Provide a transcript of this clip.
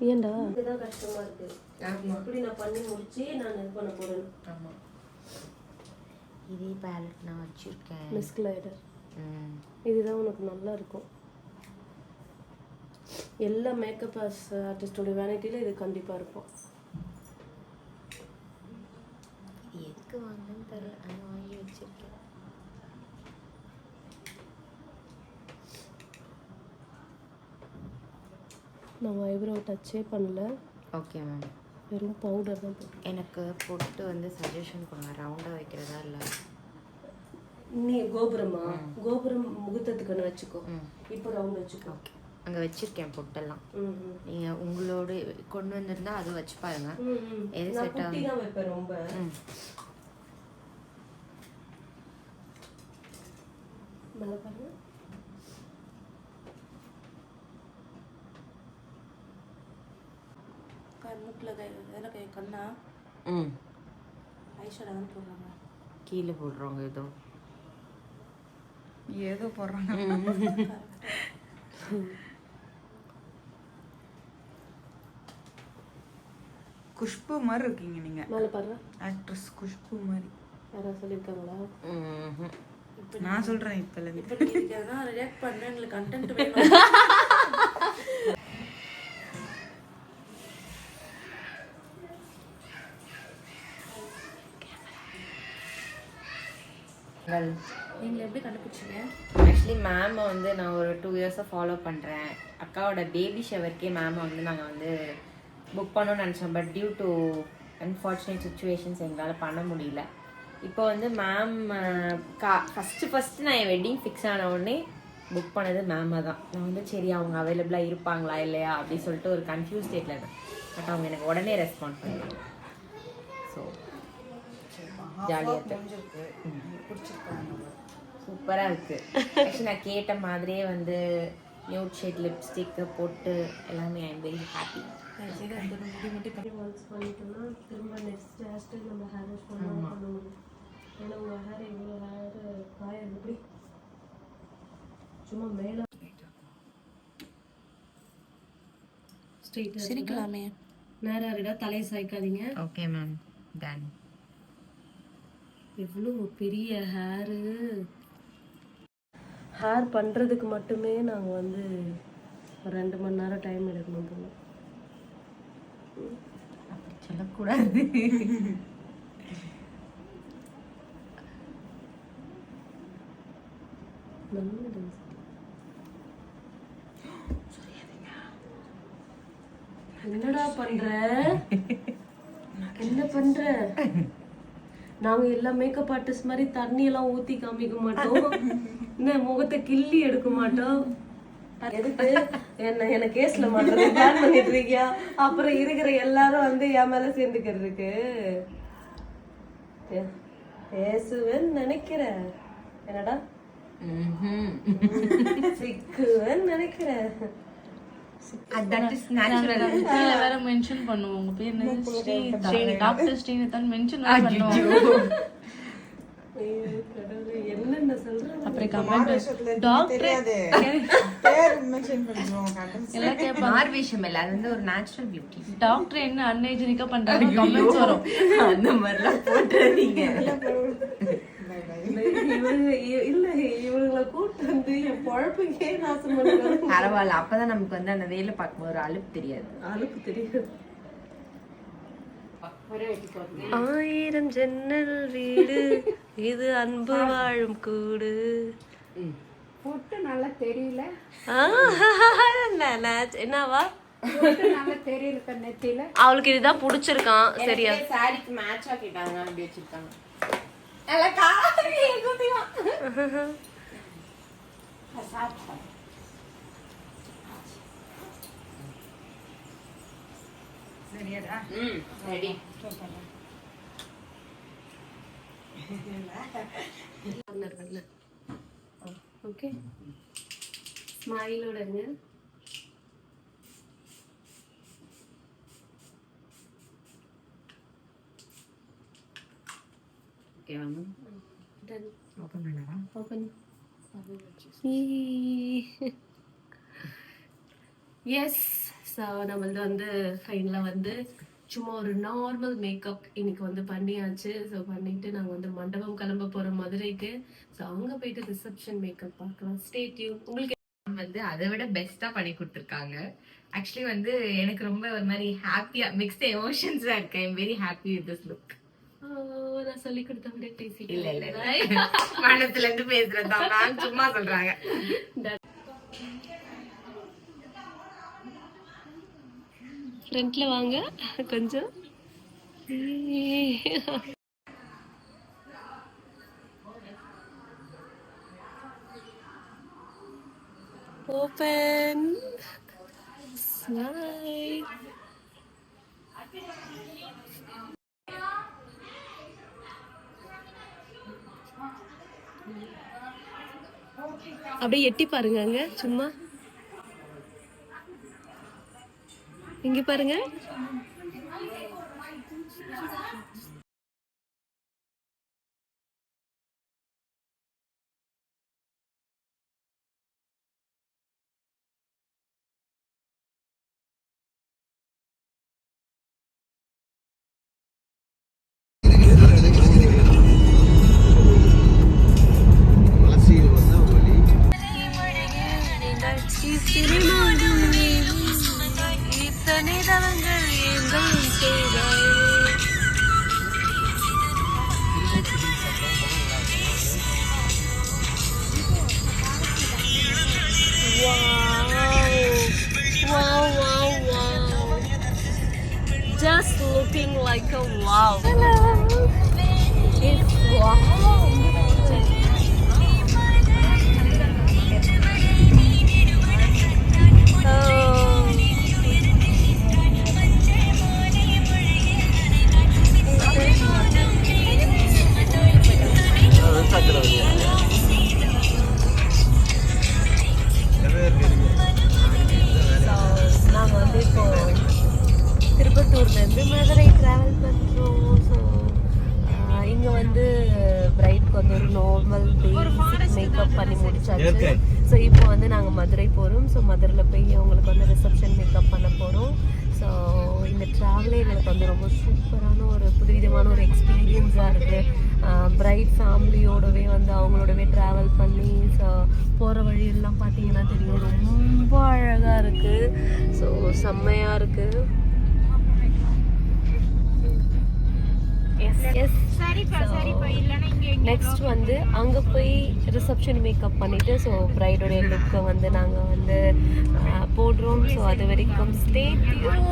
ஏன்டா இதுதான் கஷ்டமா இருக்கு. எப்படி நான் பண்ணி முடிச்சு நான் இது பண்ண போறேன். ஆமா, இதே பேலட் நான் வச்சிருக்கேன். மிஸ்கிளைடர். இதுதான் உனக்கு நல்லா இருக்கும். எல்லா மேக்கப் ஆர்டிஸ்டோட வேனிட்டியில் இது கண்டிப்பாக இருக்கும். எதுக்கு வாங்கன்னு தெரியல, ஆனால் வாங்கி வச்சிருக்கேன். நான் ஐப்ரோ டச்சே பண்ணல. ஓகே மேம், வெறும் பவுடர் தான் போட்டு. எனக்கு பொட்டு வந்து சஜஷன் கொடுங்க, ரவுண்டாக வைக்கிறதா இல்லை? நீ கோபுரமா? கோபுரம் முகூர்த்தத்துக்குன்னு வச்சுக்கோ. இப்போ ரவுண்ட் வச்சுக்கோ. ஓகே, அங்கே வச்சிருக்கேன் பொட்டெல்லாம். நீங்கள் உங்களோட கொண்டு வந்திருந்தா அது வச்சு பாருங்க. எது செட் ஆகும் தான் வைப்பேன் ரொம்ப. மேலே பாருங்க. மூக்கில் வேலை கை கண்ணா ஐஷோட தான் போடுறாங்க. கீழே போடுறவங்க ஏதோ போடுறாங்க. குஷ்பு மாதிரி இருக்கீங்க நீங்க. மேலே பாருங்க, ஆக்ட்ரஸ் குஷ்பு மாதிரி. யாராவது சொல்லியிருக்காங்களா? நான் சொல்றேன் இப்ப ரியாக்ட் பண்ண எங்களுக்கு கண்டென்ட் வேணும். நீங்கள் எப்படி கண்டுபிடிச்சிங்க? ஆக்சுவலி மேமை வந்து நான் ஒரு 2 இயர்ஸாக ஃபாலோ பண்ணுறேன். அக்காவோட பேபி ஷவருக்கே மேமை வந்து நாங்கள் வந்து புக் பண்ணோன்னு நினச்சோம். But due to unfortunate situations எங்களால் பண்ண முடியல. இப்போ வந்து மேம் ஃபஸ்ட்டு நான் என் வெட்டிங் ஃபிக்ஸ் ஆன உடனே புக் பண்ணது மேமை தான். நான் வந்து சரி அவங்க அவைலபிளாக இருப்பாங்களா இல்லையா அப்படின்னு சொல்லிட்டு ஒரு கன்ஃபியூஸ் ஸ்டேட்டில் இருந்தேன். பட் அவங்க எனக்கு உடனே ரெஸ்பாண்ட் பண்ணாங்க. ஸோ ஜாலியாக இருக்கு, சூப்பராக இருக்குது. ஆக்சுவலி நான் கேட்ட மாதிரியே வந்து நியூட் ஷேட் லிப்ஸ்டிக்கு போட்டு எல்லாமே ஐ எம் வெரி ஹாப்பி. பண்ணிட்டோம்னா திரும்ப நெக்ஸ்ட் ஹேர் ஸ்டைல் நம்ம ஹேர் வாஷ் பண்ண முடியும். ஏன்னா உங்கள் ஹேர் இவ்வளோ ஹேர் காய எப்படி சும்மா மேலே ஸ்ட்ரெயிட்டாக சிரிக்கலாமே. நேராக இருக்கா, தலையை சாய்க்காதீங்க. Okay ma'am, ton. எவ்வளோ பெரிய ஹேர் பண்ணுறதுக்கு மட்டுமே நாங்கள் வந்து ஒரு 2 மணி நேரம் டைம் எடுக்கணும் போல. அப்படி சொல்லக்கூடாது. என்னடா பண்ற? என்ன பண்ற? நாங்க எல்லா மேக்கப் ஆர்டிஸ்ட் மாதிரி தண்ணி எல்லாம் ஊத்தி காமிக்க மாட்டோம். என்ன முகத்தை கிள்ளி எடுக்க மாட்டோம். எதுக்கு என்ன கேஸ்ல மாட்டுறது பிளான் பண்ணிட்டு இருக்கியா? அப்புறம் இருக்கிற எல்லாரும் வந்து என் மேல சேர்ந்துக்கிறதுக்கு பேசுவேன்னு நினைக்கிறேன். என்னடா சிக்குவேன்னு நினைக்கிறேன். that is natural. கீழ வேற மென்ஷன் பண்ணுவோம் உங்க பேர் என்ன? ஸ்ரீ டாக்டர் ஸ்ரீனிதான் மென்ஷன் பண்ணுவோம். என்னென்ன சொல்றேன் அப்புறம் கமெண்ட் டாக்டர் பேர் மென்ஷன் பண்ணுவோம். எல்லாம் கேட்பாங்க. மார்வேஷம் இல்ல, அது வந்து ஒரு நேச்சுரல் பியூட்டி. டாக்டர் என்ன அன்ஹைஜீனிக்கா பண்றாங்க கமெண்ட்ஸ் வரும். அந்த மாதிரிலாம் போட்டுறீங்க. இவங்களை கூட்டு வந்து என் பொழப்புக்கே நாசம் பண்ணுவாங்க. பரவாயில்ல, அப்பதான் நமக்கு வந்து அந்த வேலை பார்க்கும்போது ஒரு அலுப்பு தெரியாது. ஆயிரம் ஜன்னல் வீடு இது அன்பு வாழும் கூடு. பொட்டு நல்லா தெரியல. என்னவா நல்லா தெரியல நெத்தியில. அவளுக்கு இதுதான் பிடிச்சிருக்கான். சரியா சாரிக்கு மேட்சா கேட்டாங்க, அப்படி வச்சிருக்காங்க. சரியாடா? ரெடி. ஓகே, ஸ்மைலோடங்க. ஓகே வாங்க. டன். ஓபன் பண்ணவா? ஓபன். எஸ், ஸோ நம்மளது வந்து ஃபைனலாக வந்து சும்மா ஒரு நார்மல் மேக்கப் இன்னைக்கு வந்து பண்ணியாச்சு. ஸோ பண்ணிட்டு நாங்கள் வந்து மண்டபம் கிளம்ப போகிறோம் மதுரைக்கு. ஸோ அங்கே போயிட்டு ரிசப்ஷன் மேக்கப் பார்க்கலாம். Stay tune. உங்களுக்கு வந்து அதை விட பெஸ்டா பண்ணி கொடுத்துருக்காங்க. ஆக்சுவலி வந்து எனக்கு ரொம்ப ஒரு மாதிரி ஹாப்பியா மிக்ஸ்ட் எமோஷன்ஸா இருக்கு. I am very happy with this look. நான் சொல்லி கொடுத்த விட பேசிட்டு இல்ல இல்ல மனசுல இருந்து பேசுறதுதான், நான் சும்மா சொல்றாங்க. ஃப்ரண்ட்ல வாங்க கொஞ்சம். Open smile. அப்படியே எட்டி பாருங்க அங்க சும்மா. இங்க பாருங்க. Just looking like a wow. Hello. It's wow. நாங்கள் வந்து இப்போ திருப்பத்தூர்லேருந்து மதுரை ட்ராவல் பண்ணுறோம். ஸோ இங்கே வந்து பிரைட்க்கு வந்து ஒரு நார்மல் பேசிக் மேக்கப் பண்ணி முடிச்சாச்சு. ஸோ இப்போ வந்து நாங்கள் மதுரை போகிறோம். ஸோ மதுரையில் போய் அவங்களுக்கு வந்து ரிசப்ஷன் மேக்கப் பண்ண போகிறோம். ஸோ இந்த ட்ராவலே எங்களுக்கு வந்து ரொம்ப சூப்பரான ஒரு புதுவிதமான ஒரு எக்ஸ்பீரியன்ஸாக இருக்குது. பிரைட் ஃபேமிலியோடவே வந்து அவங்களோடவே ட்ராவல் பண்ணி ஸோ போகிற வழியெல்லாம் பார்த்தீங்கன்னா தெரியும், ரொம்ப அழகாக இருக்குது. ஸோ செம்மையாக இருக்குது. நெக்ஸ்ட் வந்து அங்கே போய் ரிசப்ஷன் மேக்கப் பண்ணிவிட்டு ஸோ ப்ரைடோடைய லுக்கை வந்து நாங்கள் வந்து போடுறோம். ஸோ அது வரைக்கும் ஸ்டே டியூன்.